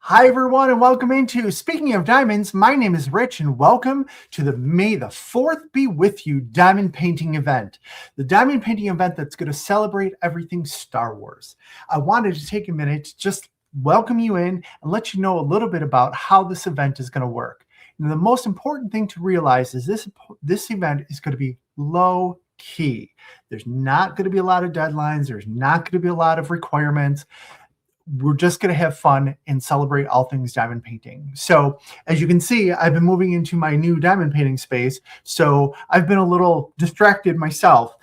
Hi, everyone, and welcome into Speaking of Diamonds. My name is Rich, and welcome to the May the 4th Be With You Diamond Painting event. The diamond painting event that's going to celebrate everything Star Wars. I wanted to take a minute to just welcome you in and let you know a little bit about how this event is going to work. And the most important thing to realize is this event is going to be low key. There's not going to be a lot of deadlines. There's not going to be a lot of requirements. We're just going to have fun and celebrate all things diamond painting. So as you can see, I've been moving into my new diamond painting space. So I've been a little distracted myself.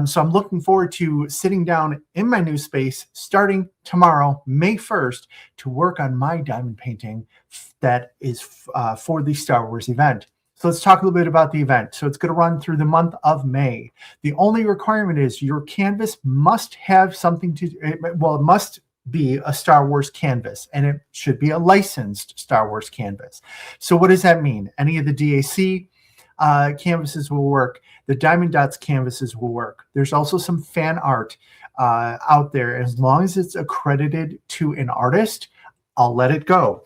So I'm looking forward to sitting down in my new space starting tomorrow, May 1st, to work on my diamond painting that is for the Star Wars event. So let's talk a little bit about the event. So it's going to run through the month of May. The only requirement is your canvas must have something it must be a Star Wars canvas, and it should be a licensed Star Wars canvas. So what does that mean? Any of the DAC canvases will work. The Diamond Dots canvases will work. There's also some fan art out there. As long as it's accredited to an artist, I'll let it go.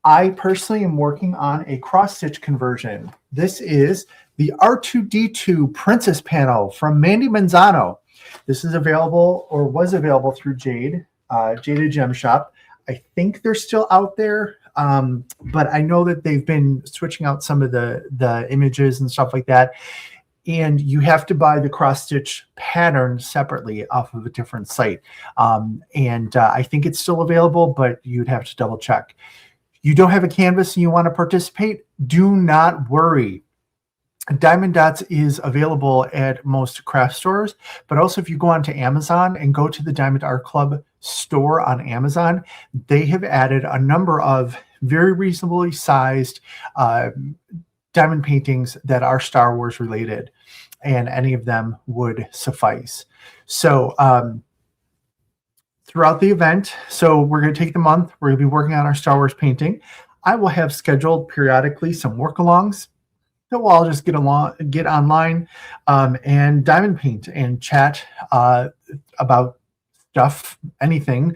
I personally am working on a cross-stitch conversion. This is the R2-D2 Princess panel from Mandy Manzano. This is available, or was available, through Jada Gem Shop. I think they're still out there, but I know that they've been switching out some of the images and stuff like that. And you have to buy the cross-stitch pattern separately off of a different site. I think it's still available, but you'd have to double check. You don't have a canvas and you want to participate? Do not worry. Diamond Dots is available at most craft stores, but also if you go onto Amazon and go to the Diamond Art Club store on Amazon, they have added a number of very reasonably sized diamond paintings that are Star Wars related, and any of them would suffice. So throughout the event, so we're going to take the month, we're going to be working on our Star Wars painting. I will have scheduled periodically some work-alongs that we'll all just get online and diamond paint and chat about stuff, anything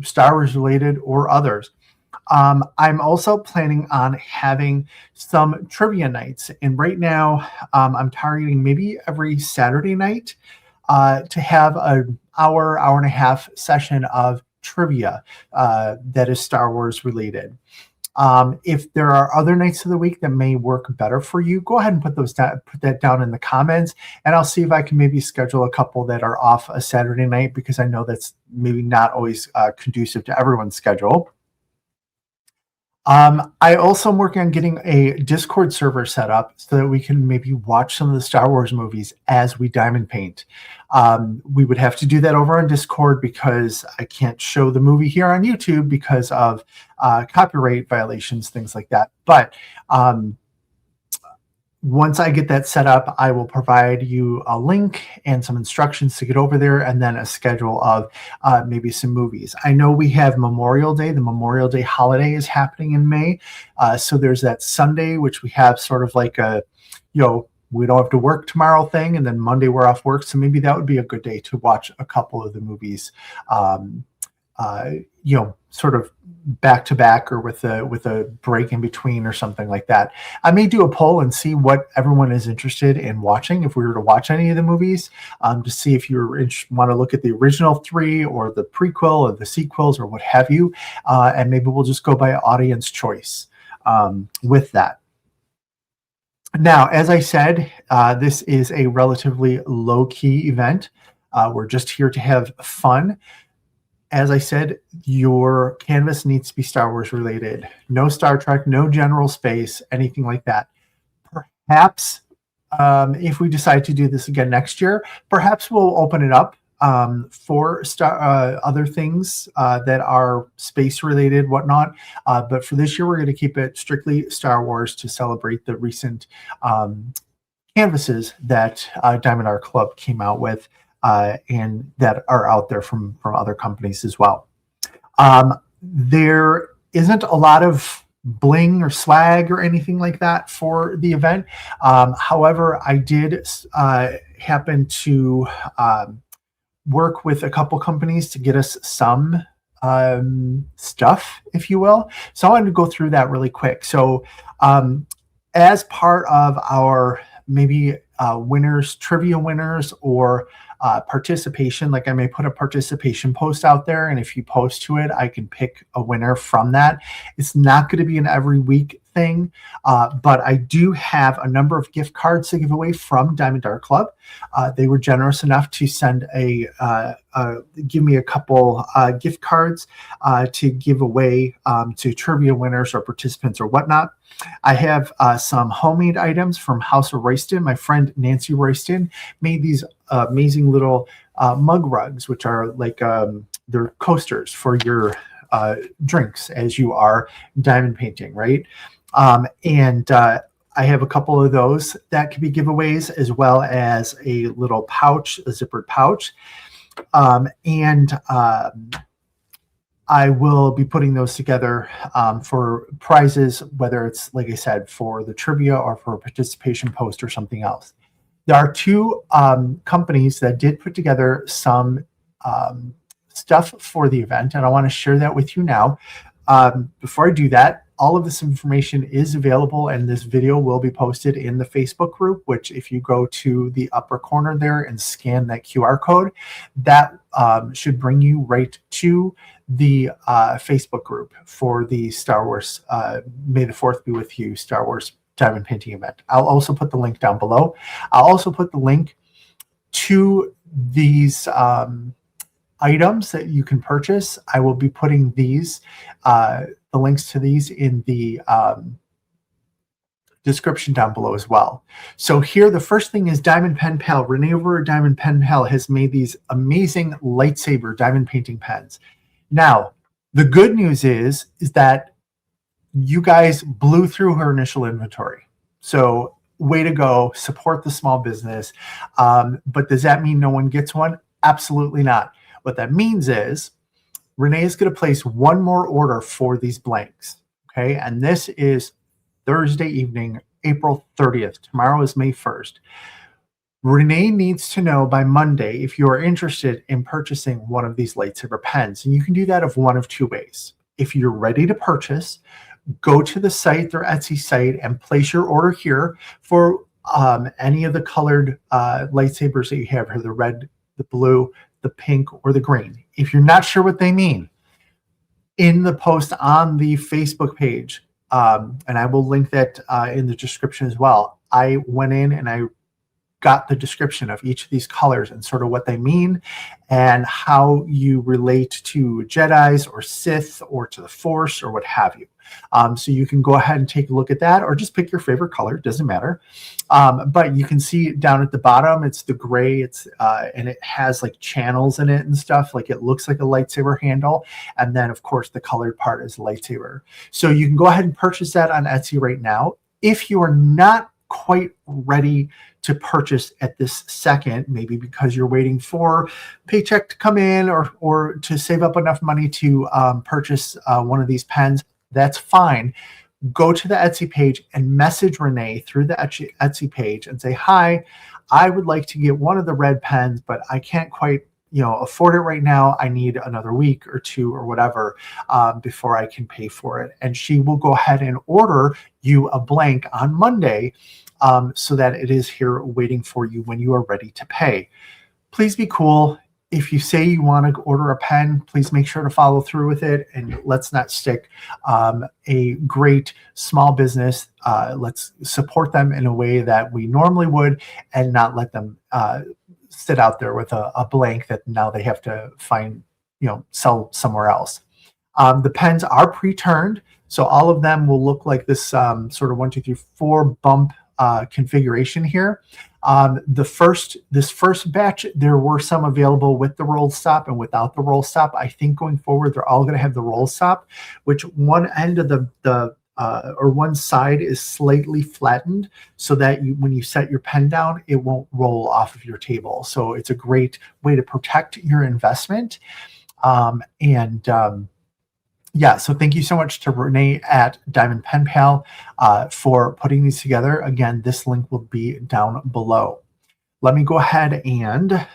Star Wars related or others. I'm also planning on having some trivia nights, and right now I'm targeting maybe every Saturday night to have an hour and a half session of trivia that is Star Wars related. If there are other nights of the week that may work better for you, go ahead and put that down in the comments, and I'll see if I can maybe schedule a couple that are off a Saturday night, because I know that's maybe not always conducive to everyone's schedule. I also am working on getting a Discord server set up so that we can maybe watch some of the Star Wars movies as we diamond paint. We would have to do that over on Discord because I can't show the movie here on YouTube because of copyright violations, things like that. But once I get that set up, I will provide you a link and some instructions to get over there, and then a schedule of maybe some movies. I know we have Memorial Day. The Memorial Day holiday is happening in May. So there's that Sunday, which we have sort of like a, we don't have to work tomorrow thing, and then Monday we're off work. So maybe that would be a good day to watch a couple of the movies, sort of back to back, or with a break in between or something like that. I may do a poll and see what everyone is interested in watching, if we were to watch any of the movies, to see if you want to look at the original 3 or the prequel or the sequels or what have you. And maybe we'll just go by audience choice with that. Now, as I said, this is a relatively low-key event. We're just here to have fun. As I said, your canvas needs to be Star Wars related. No Star Trek, no general space, anything like that. Perhaps if we decide to do this again next year, perhaps we'll open it up for other things that are space related, whatnot. But for this year, we're going to keep it strictly Star Wars to celebrate the recent canvases that Diamond Art Club came out with. And that are out there from other companies as well. There isn't a lot of bling or swag or anything like that for the event. However, I did happen to work with a couple companies to get us some stuff, if you will. So I wanted to go through that really quick. So as part of our maybe winners, trivia winners, or participation, like I may put a participation post out there, and if you post to it, I can pick a winner from that. It's not going to be an every week thing, but I do have a number of gift cards to give away from Diamond Art Club. They were generous enough to send give me a couple gift cards to give away to trivia winners or participants or whatnot. I have some homemade items from House of Royston. My friend Nancy Royston made these amazing little mug rugs, which are like they're coasters for your drinks as you are diamond painting, right? I have a couple of those that could be giveaways, as well as a little pouch, a zippered pouch. I will be putting those together for prizes, whether it's, like I said, for the trivia or for a participation post or something else. There are two companies that did put together some stuff for the event, and I want to share that with you now. Before I do that, all of this information is available, and this video will be posted in the Facebook group, which if you go to the upper corner there and scan that QR code, that should bring you right to the Facebook group for the Star Wars May the 4th be with you Star Wars diamond painting event. I'll also put the link down below. I'll also put the link to these items that you can purchase. I will be putting these the links to these in the description down below as well. So here, the first thing is Diamond Pen Pal. Renee over at Diamond Pen Pal has made these amazing lightsaber diamond painting pens. Now, the good news is that you guys blew through her initial inventory. So way to go, support the small business. But does that mean no one gets one? Absolutely not. What that means is Renee is going to place one more order for these blanks. Okay. And this is Thursday evening, April 30th. Tomorrow is May 1st. Renee needs to know by Monday if you are interested in purchasing one of these lightsaber pens. And you can do that of one of two ways. If you're ready to purchase, go to the site, their Etsy site, and place your order here for any of the colored lightsabers that you have here, the red, the blue, the pink, or the green. If you're not sure what they mean, in the post on the Facebook page, and I will link that in the description as well, I went in and I got the description of each of these colors and sort of what they mean and how you relate to Jedis or Sith or to the Force or what have you. So you can go ahead and take a look at that, or just pick your favorite color. It doesn't matter. But you can see down at the bottom, it's the gray. It's and it has like channels in it and stuff. Like it looks like a lightsaber handle. And then, of course, the colored part is lightsaber. So you can go ahead and purchase that on Etsy right now. If you are not quite ready to purchase at this second, maybe because you're waiting for paycheck to come in or to save up enough money to purchase one of these pens, that's fine. Go to the Etsy page and message Renee through the Etsy page and say, hi, I would like to get one of the red pens, but I can't quite afford it right now. I need another week or two or whatever before I can pay for it. And she will go ahead and order you a blank on Monday so that it is here waiting for you when you are ready to pay. Please be cool. If you say you want to order a pen, please make sure to follow through with it, and let's not stick a great small business. Let's support them in a way that we normally would and not let them sit out there with a blank that now they have to find, sell somewhere else. The pens are pre-turned, so all of them will look like this sort of 1, 2, 3, 4 bump configuration here. This first batch, there were some available with the roll stop and without the roll stop. I think going forward, they're all going to have the roll stop, which one end of or one side is slightly flattened so that when you set your pen down, it won't roll off of your table. So it's a great way to protect your investment. Yeah, so thank you so much to Renee at Diamond Pen Pal for putting these together. Again, this link will be down below. Let me go ahead and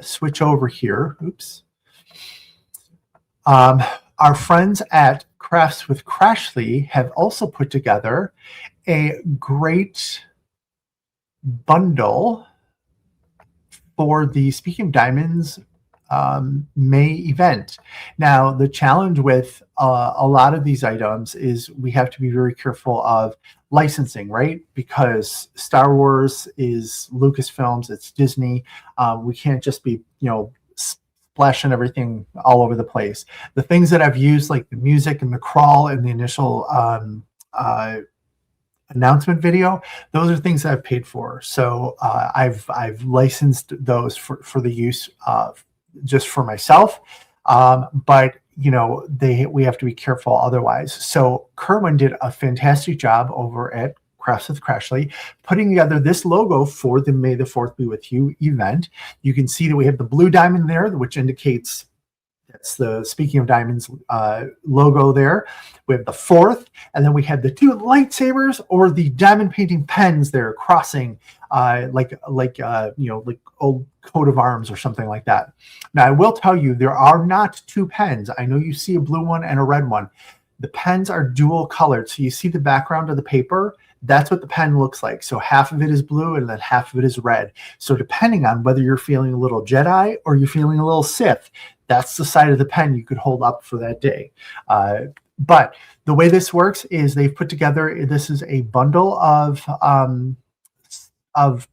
switch over here. Oops. our friends at Crafts with Crashly have also put together a great bundle for the Speaking of Diamonds May event. Now, the challenge with a lot of these items is we have to be very careful of licensing, right? Because Star Wars is Lucasfilms, it's Disney. We can't just be, splashing everything all over the place. The things that I've used, like the music and the crawl and the initial announcement video, those are things that I've paid for. So I've licensed those for the use of just for myself. But we have to be careful otherwise. So Kerwin did a fantastic job over at Crafts with Crashly, putting together this logo for the May the 4th Be With You event. You can see that we have the blue diamond there, which indicates that's the Speaking of Diamonds logo there. We have the 4th, and then we have the 2 lightsabers or the diamond painting pens there crossing like old coat of arms or something like that. Now, I will tell you, there are not 2 pens. I know you see a blue one and a red one. The pens are dual colored. So you see the background of the paper, that's what the pen looks like. So half of it is blue and then half of it is red. So depending on whether you're feeling a little Jedi or you're feeling a little Sith, that's the side of the pen you could hold up for that day. But the way this works is they've put together, this is a bundle of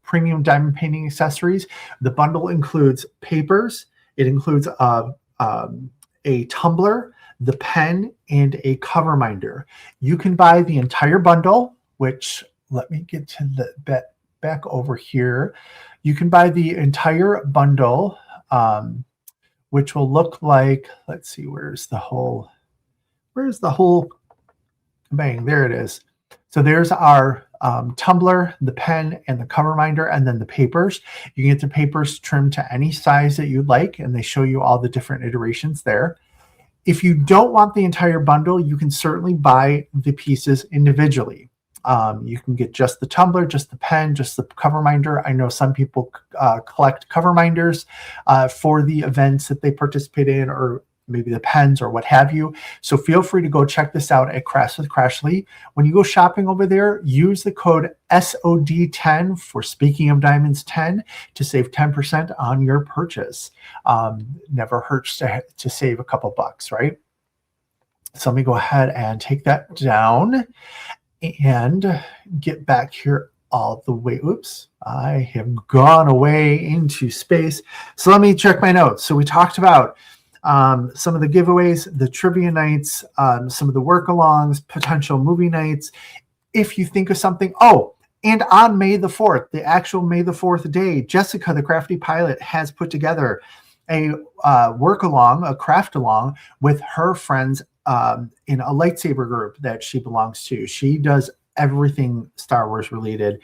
premium diamond painting accessories. The bundle includes papers. It includes a tumbler, the pen, and a cover minder. You can buy the entire bundle, which, let me get to the back over here. You can buy the entire bundle, which will look like, let's see, where's the whole bang, there it is. So there's our tumbler, the pen, and the cover minder, and then the papers. You can get the papers trimmed to any size that you'd like, and they show you all the different iterations there. If you don't want the entire bundle, you can certainly buy the pieces individually. You can get just the tumbler, just the pen, just the cover minder. I know some people collect cover minders for the events that they participate in, or maybe the pens or what have you. So feel free to go check this out at Crafts with Crashly. When you go shopping over there, use the code SOD10 for Speaking of Diamonds 10 to save 10% on your purchase. Never hurts to save a couple bucks, right? So let me go ahead and take that down and get back here all the way. Oops, I have gone away into space. So let me check my notes. So we talked about some of the giveaways, the trivia nights, some of the work-alongs, potential movie nights. If you think of something, and on May the 4th, the actual May the 4th day, Jessica, the crafty pilot, has put together a work-along, a craft-along with her friends in a lightsaber group that she belongs to. She does everything Star Wars related.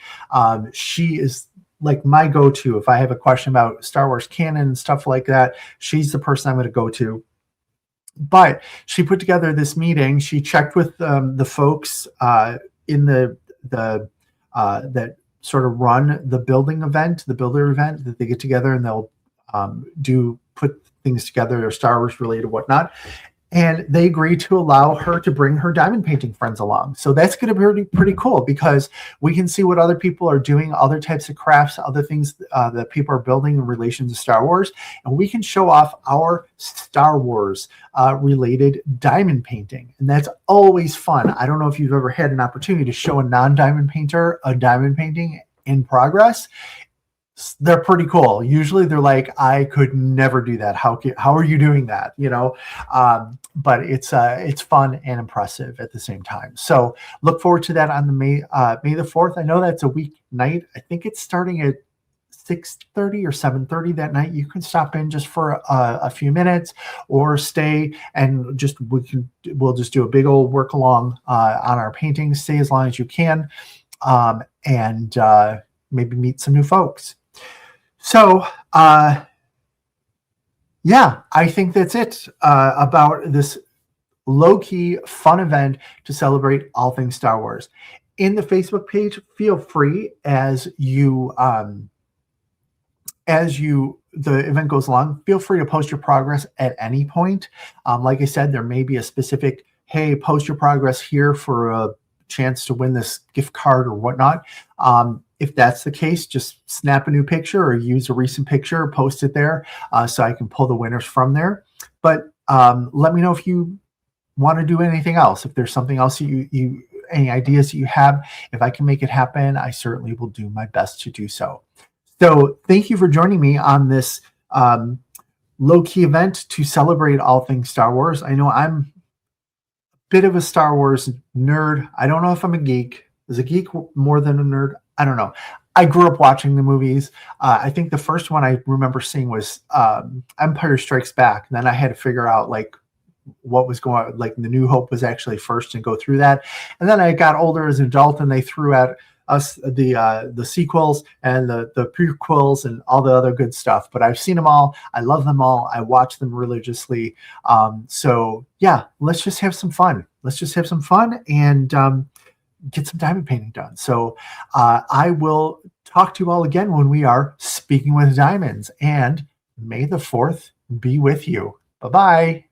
She is like my go-to. If I have a question about Star Wars canon and stuff like that, she's the person I'm going to go to. But she put together this meeting. She checked with the folks in the that sort of run the builder event that they get together, and they'll put things together, or Star Wars related, whatnot. And they agreed to allow her to bring her diamond painting friends along. So that's going to be pretty cool, because we can see what other people are doing, other types of crafts, other things that people are building in relation to Star Wars. And we can show off our Star Wars related diamond painting. And that's always fun. I don't know if you've ever had an opportunity to show a non-diamond painter a diamond painting in progress. They're pretty cool. Usually they're like, I could never do that. How are you doing that? But it's fun and impressive at the same time. So look forward to that on the May the 4th. I know that's a weeknight. I think it's starting at 6:30 or 7:30 that night. You can stop in just for a few minutes, or stay and we'll just do a big old work along on our paintings. Stay as long as you can, and maybe meet some new folks. So, I think that's it about this low-key fun event to celebrate all things Star Wars. In the Facebook page, feel free as you the event goes along, feel free to post your progress at any point. Like I said, there may be a specific, hey, post your progress here for a chance to win this gift card or whatnot. If that's the case, just snap a new picture or use a recent picture, post it there so I can pull the winners from there. But let me know if you want to do anything else. If there's something else you any ideas that you have, if I can make it happen, I certainly will do my best to do so. So thank you for joining me on this low-key event to celebrate all things Star Wars. I know I'm a bit of a Star Wars nerd. I don't know if I'm a geek. Is a geek more than a nerd? I don't know. I grew up watching the movies. I think the first one I remember seeing was Empire Strikes Back. And then I had to figure out like what was going on, like the New Hope was actually first and go through that. And then I got older as an adult and they threw at us the sequels and the prequels and all the other good stuff. But I've seen them all. I love them all. I watch them religiously. So yeah, let's just have some fun. Let's just have some fun and get some diamond painting done. So I will talk to you all again when we are speaking with diamonds, and may the 4th be with you. Bye-bye.